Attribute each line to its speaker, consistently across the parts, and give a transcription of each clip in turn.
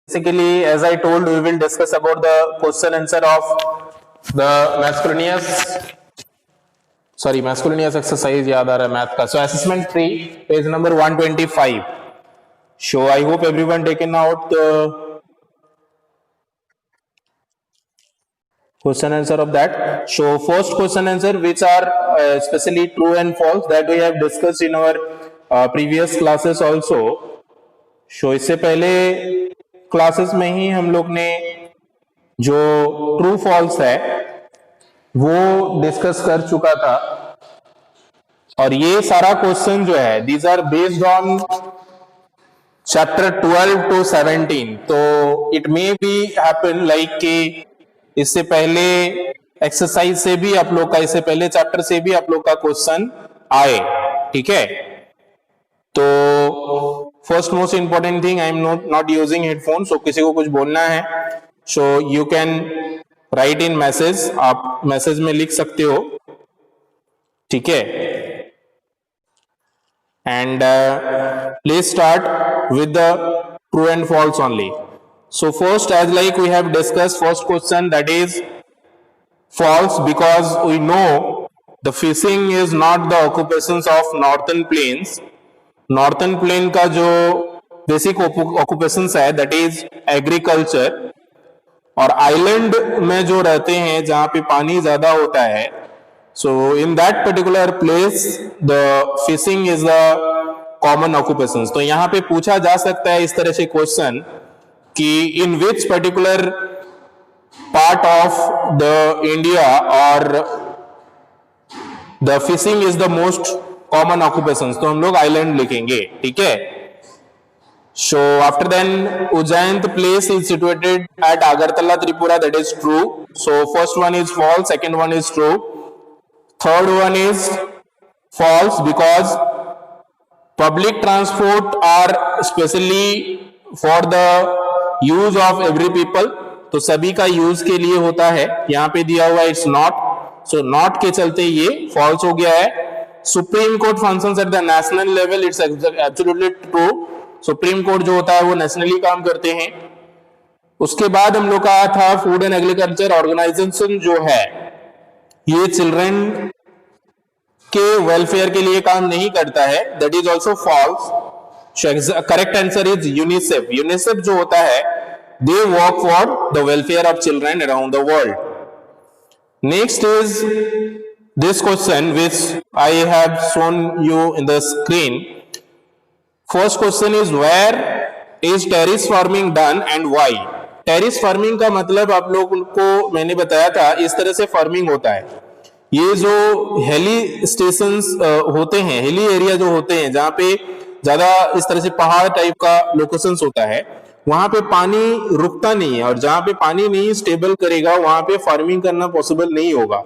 Speaker 1: Basically, as I told, we will discuss about the question answer of the masculinous exercise याद आ रहा है math का. So assessment 3, page number 125. So I hope everyone taken out the question answer of that. So first question answer, which are especially true and false, that we have discussed in our previous classes also. So इससे पहले classes में ही हम लोग ने जो true false है वो discuss कर चुका था, और ये सारा क्वेश्चन जो है these are based on chapter 12 to 17. तो it may be happen like कि इससे पहले एक्सरसाइज से भी आप लोग का, इससे पहले चैप्टर से भी आप लोग का क्वेश्चन आए. ठीक है, तो first most important thing, I am not using headphone. So किसी को कुछ बोलना है so you can write in message, आप मैसेज में लिख सकते हो. ठीक है, and let's start with the true and false only. So first, as like we have discussed, first question, that is false, because we know the fishing is not the occupations of northern plains. Northern plain का जो basic occupations है that is agriculture, और island में जो रहते हैं जहाँ पे पानी ज्यादा होता है, so in that particular place the fishing is the common occupations. तो यहाँ पे पूछा जा सकता है इस तरह से क्वेश्चन कि in which particular part of the India or the fishing is the most common occupations. तो हम लोग island लिखेंगे. ठीक है, so after then Ujjain place is situated at Agartala, Tripura, that is true. So first one is false, second one is true, third one is false, because public transport are specially for the use of every people, तो सभी का use के लिए होता है. यहां पे दिया हुआ इट्स नॉट, सो नॉट के चलते ये फॉल्स हो गया है. Supreme court functions at the national level, it's absolutely true. Supreme court जो होता है वो नेशनली काम करते हैं. उसके बाद हम लोग का था फूड एंड एग्रीकल्चर ऑर्गेनाइजेशन जो है ये चिल्ड्रन के वेलफेयर के लिए काम नहीं करता है, that is also false. Correct answer is UNICEF. UNICEF जो होता है they work for the welfare of children around the world. Next is this question which I have shown you in the screen. First question is where is terrace farming done and why. Terrace farming का मतलब आप लोगों को मैंने बताया था, इस तरह से फार्मिंग होता है. ये जो हिली स्टेशंस होते हैं, हिली एरिया जो होते हैं जहां पे ज्यादा इस तरह से पहाड़ टाइप का लोकेशंस होता है, वहां पे पानी रुकता नहीं है, और जहां पे पानी नहीं स्टेबल करेगा वहां पे फार्मिंग करना पॉसिबल नहीं होगा.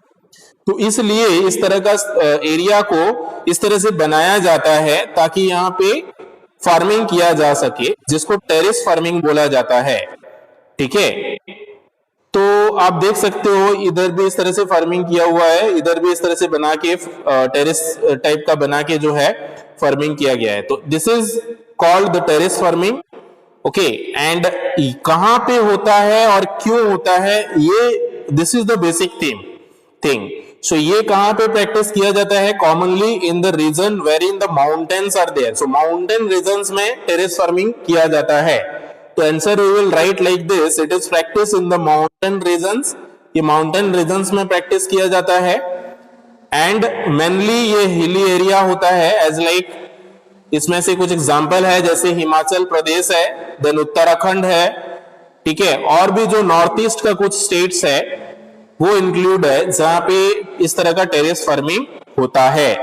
Speaker 1: तो इसलिए इस तरह का एरिया को इस तरह से बनाया जाता है ताकि यहाँ पे फार्मिंग किया जा सके, जिसको टेरेस फार्मिंग बोला जाता है. ठीक है, तो आप देख सकते हो इधर भी इस तरह से फार्मिंग किया हुआ है, इधर भी इस तरह से बना के टेरेस टाइप का बना के जो है फार्मिंग किया गया है. तो this is called the terrace farming. Okay, and कहां पे होता है और क्यों होता है, ये this is the basic thing. So ये कहां पे प्रैक्टिस किया जाता है? Commonly in the region where in the mountains are there. So mountain regions में टेरेस फार्मिंग किया जाता है. तो answer we will write like this, it is practice in the mountain regions. ये माउंटेन रीजन्स में प्रैक्टिस किया जाता है, एंड मेनली ये हिली एरिया होता है. एज लाइक इसमें से कुछ एग्जांपल है, जैसे हिमाचल प्रदेश है, देन उत्तराखंड है. ठीक है, और भी जो नॉर्थ ईस्ट का कुछ स्टेट्स है वो इंक्लूड है जहां पे इस तरह का टेरेस फार्मिंग होता है.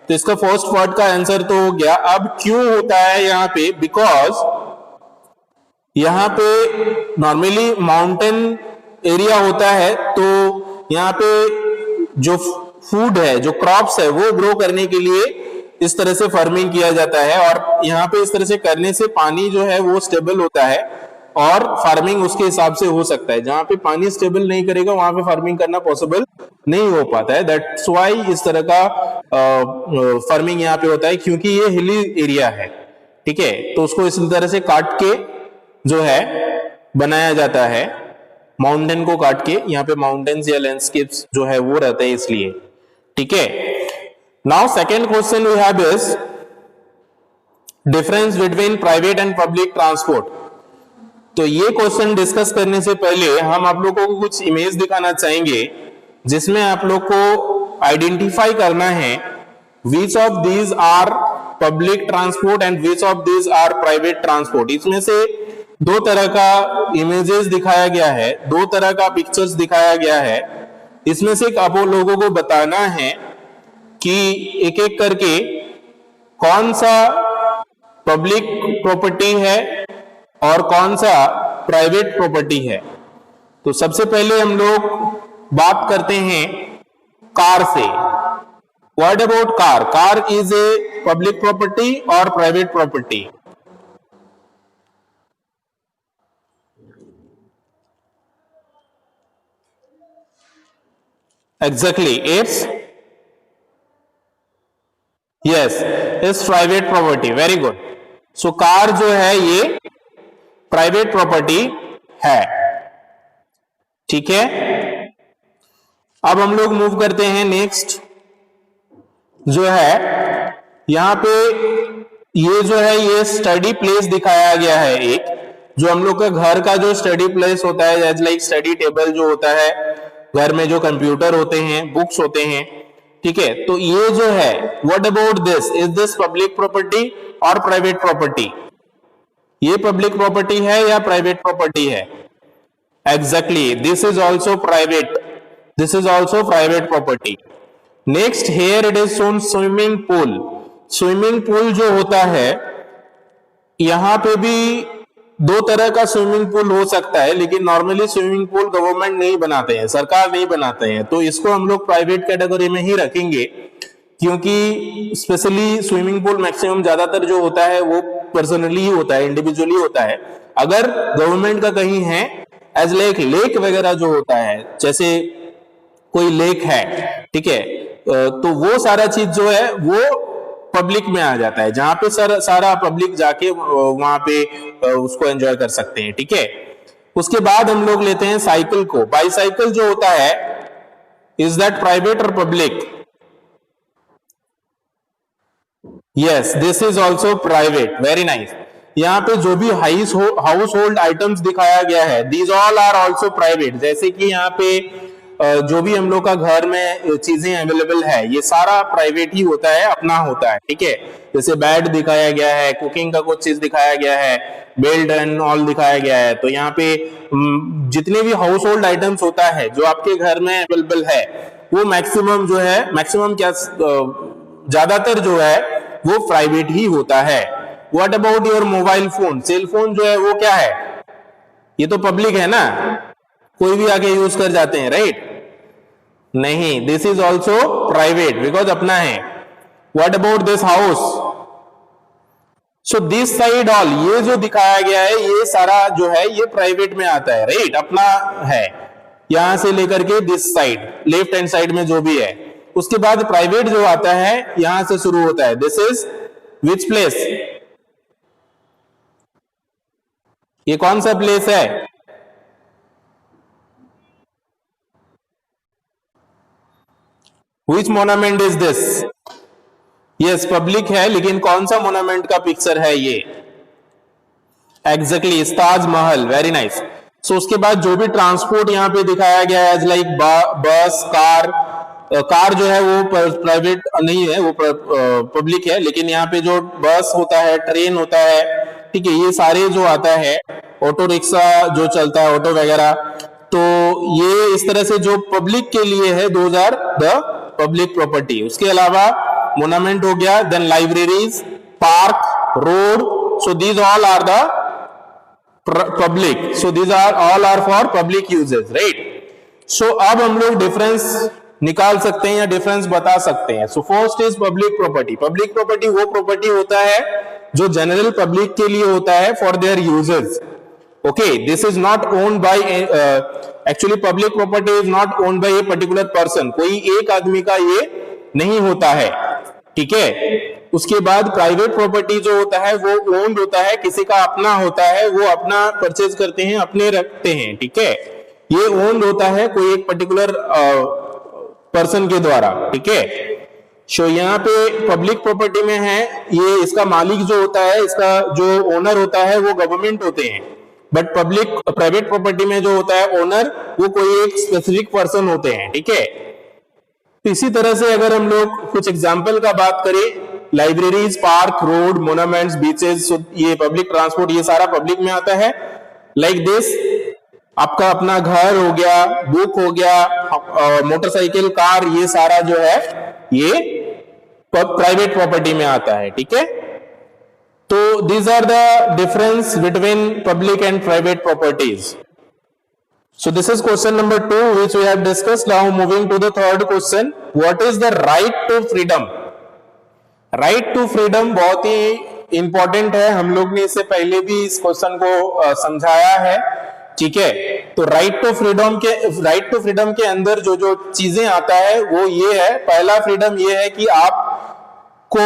Speaker 1: तो इसका फर्स्ट पार्ट का आंसर तो हो गया. अब क्यों होता है यहाँ पे? बिकॉज यहाँ पे नॉर्मली माउंटेन एरिया होता है, तो यहाँ पे जो फूड है, जो क्रॉप्स है, वो ग्रो करने के लिए इस तरह से फार्मिंग किया जाता है. और यहाँ पे इस तरह से करने से पानी जो है वो स्टेबल होता है, और फार्मिंग उसके हिसाब से हो सकता है. जहां पे पानी स्टेबल नहीं करेगा वहां पे फार्मिंग करना पॉसिबल नहीं हो पाता है. दैट्स व्हाई इस तरह का फार्मिंग यहाँ पे होता है, क्योंकि ये हिली एरिया है. ठीक है, तो उसको इस तरह से काट के जो है बनाया जाता है माउंटेन को काट के, यहाँ पे माउंटेन्स या लैंडस्केप्स जो है वो रहते हैं इसलिए, ठीक है। Now second question we have is difference between private and public transport. तो ये क्वेश्चन डिस्कस करने से पहले हम आप लोगों को कुछ इमेज दिखाना चाहेंगे जिसमें आप लोग को आइडेंटिफाई करना है which of these are public transport and which of these are private transport. इसमें से दो तरह का इमेजेस दिखाया गया है, दो तरह का पिक्चर्स दिखाया गया है। इसमें से आप लोगों को बताना है कि एक एक करके कौन सा पब्लिक प्रॉपर्टी है और कौन सा प्राइवेट प्रॉपर्टी है। तो सबसे पहले हम लोग बात करते हैं कार से। What about car? Car is a public property और private property? Exactly, it's private property. Very good. So car जो है ये प्राइवेट प्रॉपर्टी है, ठीक है। अब हम लोग मूव करते हैं नेक्स्ट, जो है यहां पे ये जो है ये स्टडी प्लेस दिखाया गया है एक, जो हम लोग का घर का जो स्टडी प्लेस होता है, एज लाइक स्टडी टेबल जो होता है, घर में जो कंप्यूटर होते हैं, बुक्स होते हैं, ठीक है। तो ये जो है what about this? Is this public property और प्राइवेट प्रॉपर्टी? ये पब्लिक प्रॉपर्टी है या प्राइवेट प्रॉपर्टी है? Exactly, this is also private, this is also private property. Next here it is shown swimming pool. Swimming pool जो होता है, यहां पे भी दो तरह का स्विमिंग पूल हो सकता है, लेकिन नॉर्मली स्विमिंग पूल गवर्नमेंट नहीं बनाते हैं, सरकार नहीं बनाते हैं, तो इसको हम लोग प्राइवेट कैटेगरी में ही रखेंगे, क्योंकि स्पेशली स्विमिंग पूल मैक्सिमम ज्यादातर जो होता है वो पर्सनली ही होता है, इंडिविजुअली होता है। अगर गवर्नमेंट का कहीं है एज लाइक लेक वगैरह जो होता है, जैसे कोई लेक है, ठीक है, तो वो सारा चीज जो है वो पब्लिक में आ जाता है, जहां पे सारा पब्लिक जाके वहां पे उसको एंजॉय कर सकते हैं, ठीक है। उसके बाद हम लोग लेते हैं साइकिल को। बाईसाइकिल जो होता है, इज दैट प्राइवेट और public? Yes, this is also private. Very nice. यहाँ पे जो भी हाउस होल्ड आइटम्स दिखाया गया है, these all are also private. जैसे कि यहाँ पे जो भी हम लोग का घर में चीजें अवेलेबल है, ये सारा प्राइवेट ही होता है, अपना होता है, ठीक है। जैसे बेड दिखाया गया है, कुकिंग का कुछ चीज दिखाया गया है, बेल्ट एंड ऑल दिखाया गया है। तो यहाँ पे जितने भी हाउस होल्ड आइटम्स होता है जो आपके घर में अवेलेबल है, वो मैक्सिमम जो है, मैक्सिमम क्या ज्यादातर जो है वो प्राइवेट ही होता है। What about your mobile phone? Cell phone जो है वो क्या है? ये तो पब्लिक है ना, कोई भी आके यूज कर जाते हैं, राइट? नहीं, this is also private because अपना है। What about this house? So this side all, ये जो दिखाया गया है ये सारा जो है ये प्राइवेट में आता है, राइट? अपना है, यहां से लेकर के this side, left hand side में जो भी है। उसके बाद प्राइवेट जो आता है यहां से शुरू होता है। This is which place? ये कौन सा प्लेस है? Which monument is this? Yes, public है, लेकिन कौन सा मोनामेंट का पिक्चर है ये? Exactly, Taj Mahal. Very nice. So उसके बाद जो भी ट्रांसपोर्ट यहाँ पे दिखाया गया है, लाइक बस, कार। कार जो है वो प्राइवेट नहीं है, वो पब्लिक है, लेकिन यहाँ पे जो बस होता है, ट्रेन होता है, ठीक है, ये सारे जो आता है, ऑटो रिक्शा जो चलता है, ऑटो वगैरह, तो ये इस तरह से जो पब्लिक के लिए है, those are the public property. उसके अलावा मोनामेंट हो गया, then libraries, park, road, so these all are the public, so these are all are for public uses, right? So अब हम लोग डिफरेंस निकाल सकते हैं या डिफरेंस बता सकते हैं। So first is public property. Public property वो प्रॉपर्टी होता है जो जनरल पब्लिक के लिए होता है, for their users. Okay, this is not owned by actually public property is not owned by a particular person. कोई एक आदमी का ये नहीं होता है, ठीक है। उसके बाद प्राइवेट प्रॉपर्टी जो होता है वो ओन्ड होता है, किसी का अपना होता है, वो अपना परचेज करते हैं, अपने रखते हैं, ठीक है। ये ओन्ड होता है कोई एक पर्टिकुलर पर्सन के द्वारा, ठीक है। सो यहाँ पे पब्लिक प्रॉपर्टी में है, ये इसका मालिक जो होता है, इसका जो ओनर होता है वो गवर्नमेंट होते हैं, बट पब्लिक प्राइवेट प्रॉपर्टी में जो होता है ओनर वो कोई एक स्पेसिफिक पर्सन होते हैं, ठीक है। इसी तरह से अगर हम लोग कुछ एग्जाम्पल का बात करें, libraries, park, road, monuments, beaches, ये पब्लिक ट्रांसपोर्ट, ये सारा पब्लिक में आता है। लाइक दिस, आपका अपना घर हो गया, बुक हो गया, मोटरसाइकिल, कार, ये सारा जो है ये प्राइवेट प्रॉपर्टी में आता है, ठीक है। तो these are the difference between public and private properties. So this is question number 2 which we have discussed. Now moving to the third question, what is the right to freedom? Right to freedom बहुत ही important है, हम लोग ने इससे पहले भी इस question को समझाया है, ठीक है। तो राइट टू फ्रीडम के अंदर जो जो चीजें आता है वो ये है, पहला फ्रीडम ये है कि आपको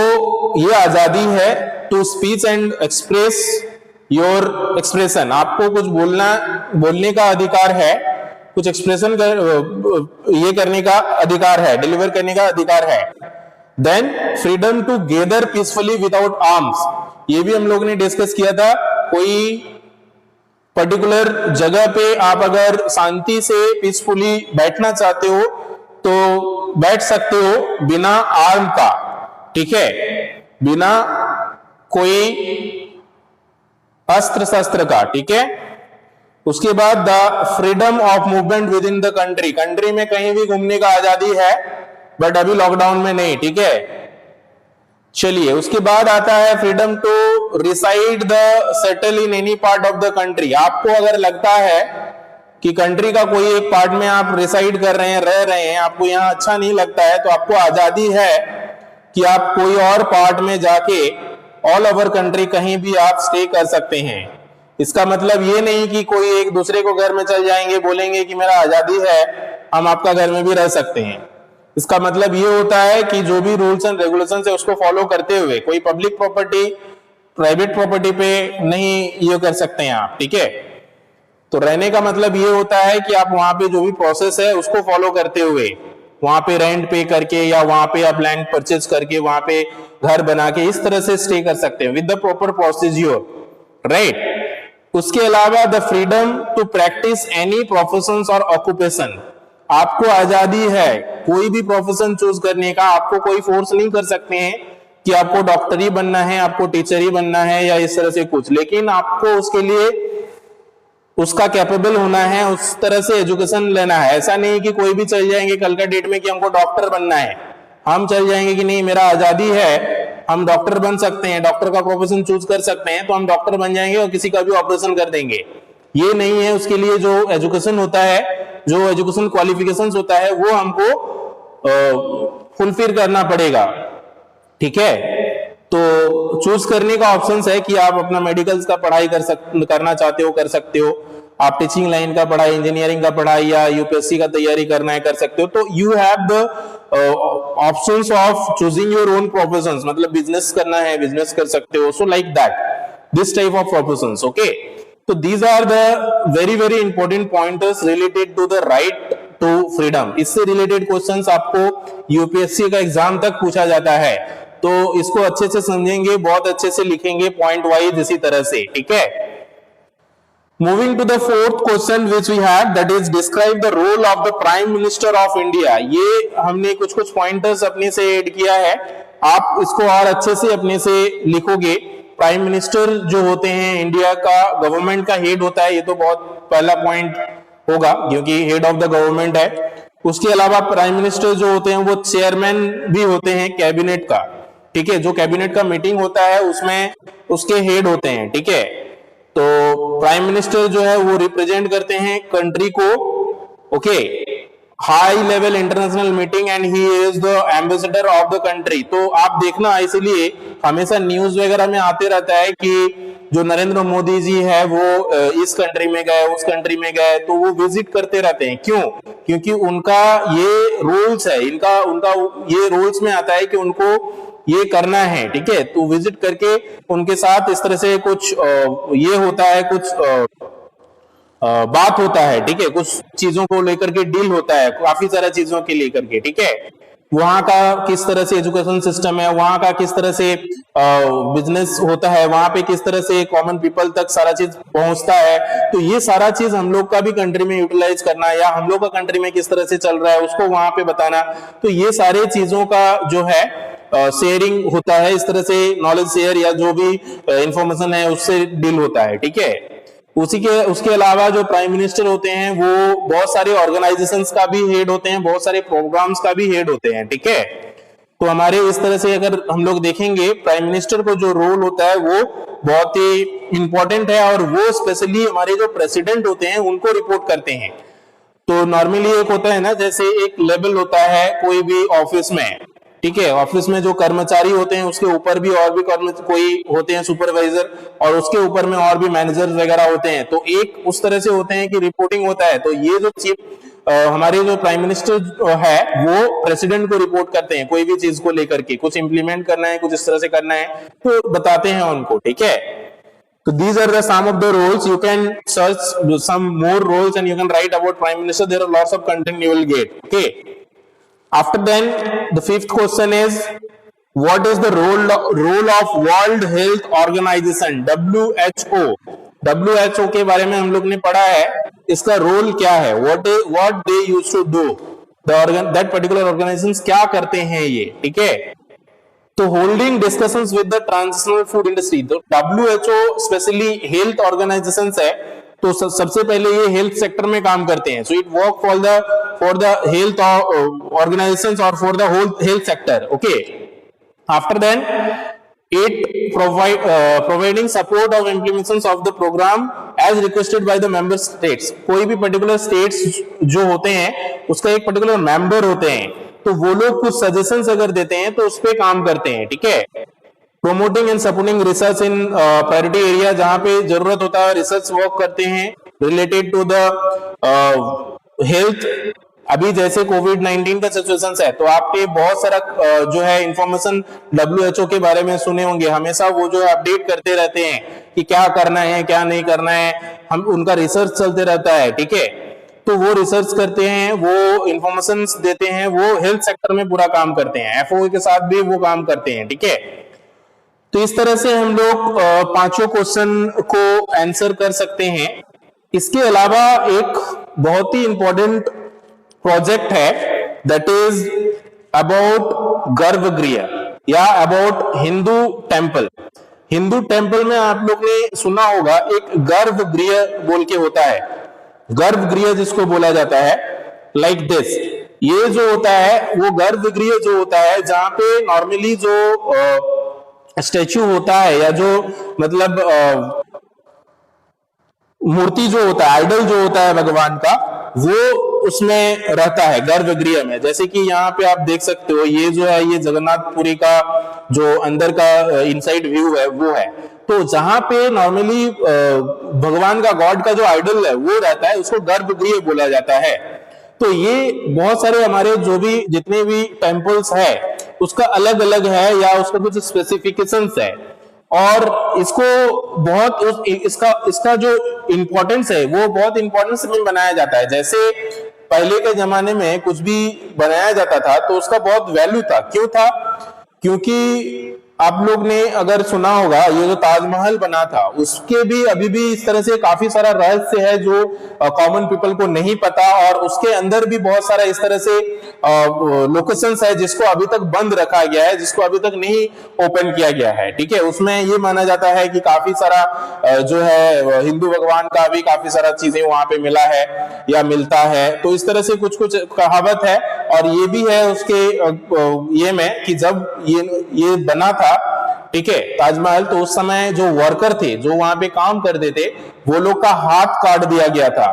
Speaker 1: ये आजादी है to speech and express your expression, आपको कुछ बोलने का अधिकार है, कुछ एक्सप्रेशन ये करने का अधिकार है, डिलीवर करने का अधिकार है। Then freedom to gather peacefully without arms, ये भी हम लोग ने डिस्कस किया था। कोई पर्टिकुलर जगह पे आप अगर शांति से पीसफुली बैठना चाहते हो तो बैठ सकते हो बिना आर्म का, ठीक है, बिना कोई अस्त्र शस्त्र का, ठीक है। उसके बाद the freedom of movement with in the country, country में कहीं भी घूमने का आजादी है, बट अभी लॉकडाउन में नहीं, ठीक है। चलिए, उसके बाद आता है freedom to reside the settle in any part of the country, आपको अगर लगता है कि कंट्री का कोई एक पार्ट में आप रिसाइड कर रहे हैं, रह रहे हैं, आपको यहाँ अच्छा नहीं लगता है, तो आपको आजादी है कि आप कोई और पार्ट में जाके ऑल ओवर कंट्री कहीं भी आप स्टे कर सकते हैं। इसका मतलब ये नहीं कि कोई एक दूसरे को घर में चल जाएंगे, बोलेंगे कि मेरा आजादी है, हम आपका घर में भी रह सकते हैं। इसका मतलब ये होता है कि जो भी रूल्स एंड रेगुलेशन है उसको फॉलो करते हुए कोई पब्लिक प्रॉपर्टी प्राइवेट प्रॉपर्टी पे नहीं ये कर सकते हैं आप, ठीक है। तो रहने का मतलब ये होता है कि आप वहां पे जो भी प्रोसेस है उसको फॉलो करते हुए, वहां पे रेंट पे करके या वहां पे आप लैंड परचेज करके वहां पे घर बना के इस तरह से स्टे कर सकते हैं with the proper procedure, right. उसके अलावा the freedom to practise any profession और ऑक्यूपेशन, आपको आजादी है कोई भी प्रोफेशन चूज करने का, आपको कोई फोर्स नहीं कर सकते हैं कि आपको डॉक्टर ही बनना है, आपको टीचर ही बनना है या इस तरह से कुछ, लेकिन आपको उसके लिए उसका कैपेबल होना है, उस तरह से एजुकेशन लेना है। ऐसा नहीं कि कोई भी चल जाएंगे कल का डेट में कि हमको डॉक्टर बनना है, हम चल जाएंगे कि नहीं मेरा आजादी है, हम डॉक्टर बन सकते हैं, डॉक्टर का प्रोफेशन चूज कर सकते हैं, तो हम डॉक्टर बन जाएंगे और किसी का भी ऑपरेशन कर देंगे, ये नहीं है। उसके लिए जो एजुकेशन होता है, जो एजुकेशन क्वालिफिकेशंस होता है वो हमको फुलफिल करना पड़ेगा, ठीक है। तो चूज करने का ऑप्शन है कि आप अपना मेडिकल्स का पढ़ाई करना चाहते हो कर सकते हो, आप टीचिंग लाइन का पढ़ाई, इंजीनियरिंग का पढ़ाई या यूपीएससी का तैयारी करना है कर सकते हो। तो you have the options of choosing your own professions, मतलब बिजनेस करना है बिजनेस कर सकते हो, so like that, this type of professions, okay. तो these are the very very important pointers related to the right to freedom। इससे related questions आपको UPSC का एग्जाम तक पूछा जाता है, तो इसको अच्छे से समझेंगे, बहुत अच्छे से लिखेंगे पॉइंट वाइज इसी तरह से, ठीक है। Moving to the fourth question which we have, that is describe the role of the prime minister of India. ये हमने कुछ कुछ पॉइंटर्स अपने से ऐड किया है, आप इसको और अच्छे से अपने से लिखोगे। प्राइम मिनिस्टर जो होते हैं इंडिया का गवर्नमेंट का हेड होता है, ये तो बहुत पहला पॉइंट होगा क्योंकि हेड ऑफ द गवर्नमेंट है। उसके अलावा प्राइम मिनिस्टर जो होते हैं वो चेयरमैन भी होते हैं कैबिनेट का, ठीक है। जो कैबिनेट का मीटिंग होता है उसमें उसके हेड होते हैं, ठीक है। तो प्राइम मिनिस्टर जो है वो रिप्रेजेंट करते हैं कंट्री को, okay, high level international meeting and he is the ambassador of the country. तो आप देखना, इसलिए हमेशा न्यूज वगैरह में आते रहता है कि जो नरेंद्र मोदी जी है वो इस कंट्री में गए उस कंट्री में गए, तो वो विजिट करते रहते हैं। क्यों? क्योंकि उनका ये रूल्स है, उनका ये रूल्स में आता है कि उनको ये करना है, ठीक है, तो विजिट करके उनके साथ इस तरह से कुछ ये होता है, कुछ बात होता है, ठीक है, कुछ चीजों को लेकर के डील होता है, काफी सारा चीजों के लेकर के, ठीक है, वहां का किस तरह से एजुकेशन सिस्टम है, वहां का किस तरह से बिजनेस होता है, वहां पे किस तरह से कॉमन पीपल तक सारा चीज पहुंचता है, तो ये सारा चीज हम लोग का भी कंट्री में यूटिलाइज करना, या हम लोग का कंट्री में किस तरह से चल रहा है उसको वहां पे बताना, तो ये सारे चीजों का जो है शेयरिंग होता है, इस तरह से नॉलेज शेयर या जो भी इंफॉर्मेशन है उससे डील होता है, ठीक है। उसके अलावा जो प्राइम मिनिस्टर होते हैं वो बहुत सारे ऑर्गेनाइजेशंस का भी हेड होते हैं, बहुत सारे प्रोग्राम्स का भी हेड होते हैं, ठीक है। तो हमारे इस तरह से अगर हम लोग देखेंगे, प्राइम मिनिस्टर को जो रोल होता है वो बहुत ही इंपॉर्टेंट है, और वो स्पेशली हमारे जो प्रेसिडेंट होते हैं उनको रिपोर्ट करते हैं। तो नॉर्मली एक होता है ना, जैसे एक लेवल होता है कोई भी ऑफिस में, ठीक है, ऑफिस में जो कर्मचारी होते हैं उसके ऊपर भी और भी कोई होते हैं सुपरवाइजर, और उसके ऊपर में और भी मैनेजर वगैरह होते हैं, तो एक उस तरह से होते हैं कि रिपोर्टिंग होता है। तो ये जो चीफ हमारे जो प्राइम मिनिस्टर है वो प्रेसिडेंट को रिपोर्ट करते हैं, कोई भी चीज को लेकर के, कुछ इंप्लीमेंट करना है, कुछ इस तरह से करना है, तो बताते हैं उनको, ठीक है। So these are the some of the roles. You can search some more roles and you can write about prime minister. There are lots of content you will get. Okay. After then, the fifth question is, what is the role of World Health Organization WHO? WHO के बारे में हम लोग ने पढ़ा है, इसका role क्या है, what they used to do, that particular organizations क्या करते हैं ये, ठीक है। तो holding discussions with the transitional food industry, तो WHO स्पेशली हेल्थ ऑर्गेनाइजेशन है, तो सबसे पहले ये हेल्थ सेक्टर में काम करते हैं। So it work for the health organisations और for the whole health sector, okay. After then it providing support of implementation of the programme as requested by the member states. कोई भी particular states जो होते हैं उसका एक particular member होते हैं, तो वो लोग कुछ सजेशंस अगर देते हैं तो उस पे काम करते हैं, ठीक है। Promoting and supporting research in priority area, जहां पे जरूरत होता है रिसर्च वर्क करते हैं रिलेटेड टू द हेल्थ। अभी जैसे कोविड-19 का सिचुएशन है, तो आपके बहुत सारा जो है इंफॉर्मेशन WHO के बारे में सुने होंगे, हमेशा वो जो है अपडेट करते रहते हैं कि क्या करना है क्या नहीं करना है, हम उनका रिसर्च चलते रहता है, ठीक है। तो वो रिसर्च करते हैं, वो इंफॉर्मेशन देते हैं, वो हेल्थ सेक्टर में पूरा काम करते हैं, FOA के साथ भी वो काम करते हैं, ठीक है। तो इस तरह से हम लोग पांचों क्वेश्चन को आंसर कर सकते हैं। इसके अलावा एक बहुत ही इंपॉर्टेंट प्रोजेक्ट है, दैट इज अबाउट गर्भगृह या about Hindu temple. Hindu temple में आप लोग ने सुना होगा एक गर्भगृह बोल के होता है, गर्भगृह जिसको बोला जाता है, लाइक दिस। ये जो होता है वो गर्भगृह जो होता है, जहां पे नॉर्मली जो स्टैच्यू होता है या जो मतलब मूर्ति जो होता है, आइडल जो होता है भगवान का, वो उसमें रहता है गर्भगृह में। जैसे कि यहाँ पे आप देख सकते हो, ये जो है ये जगन्नाथपुरी का जो अंदर का इनसाइड व्यू है वो है। तो जहां पे नॉर्मली भगवान का, गॉड का जो आइडल है वो रहता है, उसको गर्भगृह बोला जाता है। तो ये बहुत सारे हमारे जो भी जितने भी टेम्पल्स है उसका अलग अलग है या उसका कुछ स्पेसिफिकेशंस है, और इसको बहुत इसका जो इंपॉर्टेंस है वो बहुत इंपॉर्टेंस में बनाया जाता है। जैसे पहले के जमाने में कुछ भी बनाया जाता था तो उसका बहुत वैल्यू था। क्यों था? क्योंकि आप लोग ने अगर सुना होगा, ये जो ताजमहल बना था उसके भी अभी भी इस तरह से काफी सारा रहस्य है जो कॉमन पीपल को नहीं पता, और उसके अंदर भी बहुत सारा इस तरह से लोकेशंस है जिसको अभी तक बंद रखा गया है, जिसको अभी तक नहीं ओपन किया गया है, ठीक है। उसमें ये माना जाता है कि काफी सारा जो है हिंदू भगवान का भी काफी सारा चीजें वहां पे मिला है या मिलता है। तो इस तरह से कुछ कुछ कहावत है, और ये भी है उसके ये में कि जब ये बना था, ठीक है, ताजमहल, तो उस समय जो वर्कर थे जो वहां पे काम करते थे वो लोग का हाथ काट दिया गया था।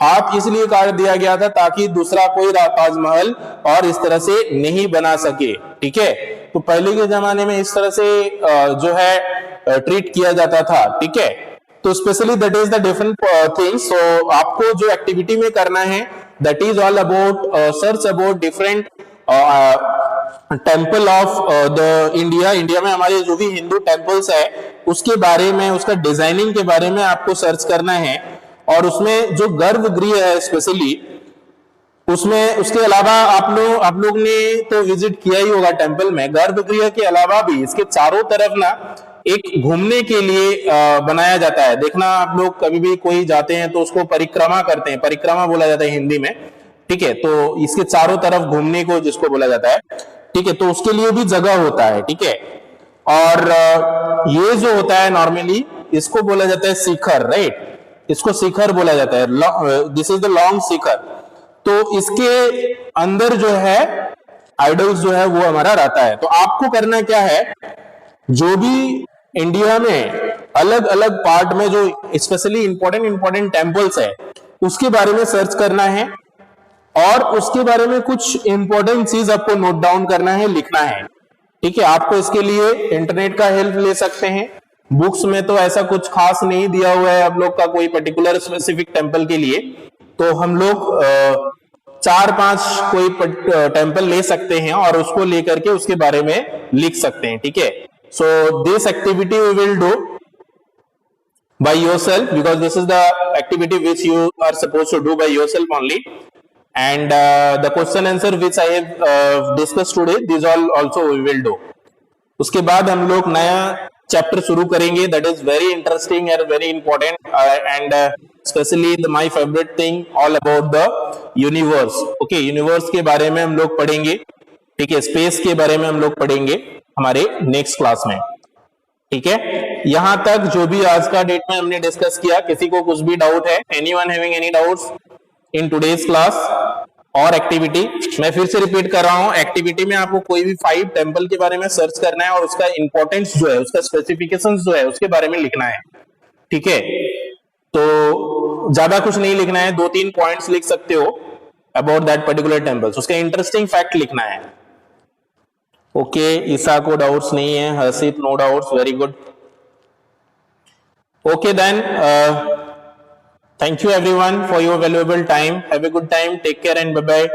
Speaker 1: हाथ इसलिए काट दिया गया था ताकि दूसरा कोई ताजमहल और इस तरह से नहीं बना सके, ठीक है। तो पहले के जमाने में इस तरह से जो है ट्रीट किया जाता था, ठीक है। तो specially that is the different things. So आपको जो एक्टिविटी में करना है that is all about search about different temple of the India, India में हमारे जो भी हिंदू टेम्पल्स है उसके बारे में, उसका डिजाइनिंग के बारे में आपको सर्च करना है। और उसमें जो गर्भगृह है स्पेशली, उसमें उसके अलावा आप लोग ने तो विजिट किया ही होगा टेम्पल में। गर्भगृह के अलावा भी इसके चारों तरफ ना एक घूमने के लिए बनाया जाता है। देखना आप लोग कभी भी कोई जाते हैं तो उसको परिक्रमा करते हैं, परिक्रमा बोला जाता है हिंदी में, ठीक है। तो इसके चारों तरफ घूमने को जिसको बोला जाता है, ठीक है, तो उसके लिए भी जगह होता है, ठीक है। और ये जो होता है नॉर्मली इसको बोला जाता है शिखर, राइट, इसको शिखर बोला जाता है, दिस इज द लॉन्ग शिखर। तो इसके अंदर जो है आइडल्स जो है वो हमारा रहता है। तो आपको करना क्या है, जो भी इंडिया में अलग अलग पार्ट में जो स्पेशली इंपॉर्टेंट टेम्पल्स है उसके बारे में सर्च करना है, और उसके बारे में कुछ इंपॉर्टेंट चीज आपको नोट डाउन करना है, लिखना है, ठीक है। आपको इसके लिए इंटरनेट का हेल्प ले सकते हैं। बुक्स में तो ऐसा कुछ खास नहीं दिया हुआ है आप लोग का कोई पर्टिकुलर स्पेसिफिक टेम्पल के लिए, तो हम लोग 4-5 कोई टेम्पल ले सकते हैं और उसको लेकर के उसके बारे में लिख सकते हैं, ठीक है। So this activity we will do by yourself, because this is the activity which you are supposed to do by yourself only, and the question answer which I have discussed today, these all also we will do. उसके बाद हम लोग नया chapter शुरू करेंगे, that is very interesting and very important, and especially my favorite thing, all about the universe. Okay, universe के बारे में हम लोग पढ़ेंगे, ठीक है, स्पेस के बारे में हम लोग पढ़ेंगे हमारे नेक्स्ट क्लास में, ठीक है। यहां तक जो भी आज का डेट में हमने डिस्कस किया, किसी को कुछ भी डाउट है, anyone having any doubts in today's class और एक्टिविटी? मैं फिर से रिपीट कर रहा हूं, एक्टिविटी में आपको कोई भी 5 टेम्पल के बारे में सर्च करना है और उसका इंपॉर्टेंस जो है, उसका स्पेसिफिकेशन जो है उसके बारे में लिखना है, ठीक है। तो ज्यादा कुछ नहीं लिखना है, 2-3 पॉइंट्स लिख सकते हो अबाउट दैट पर्टिकुलर टेम्पल्स, उसका इंटरेस्टिंग फैक्ट लिखना है। ओके, ईसा को डाउट्स नहीं है, Harshit no doubts, very good. Okay then, thank you everyone for your valuable time. Have a good time, take care and bye bye.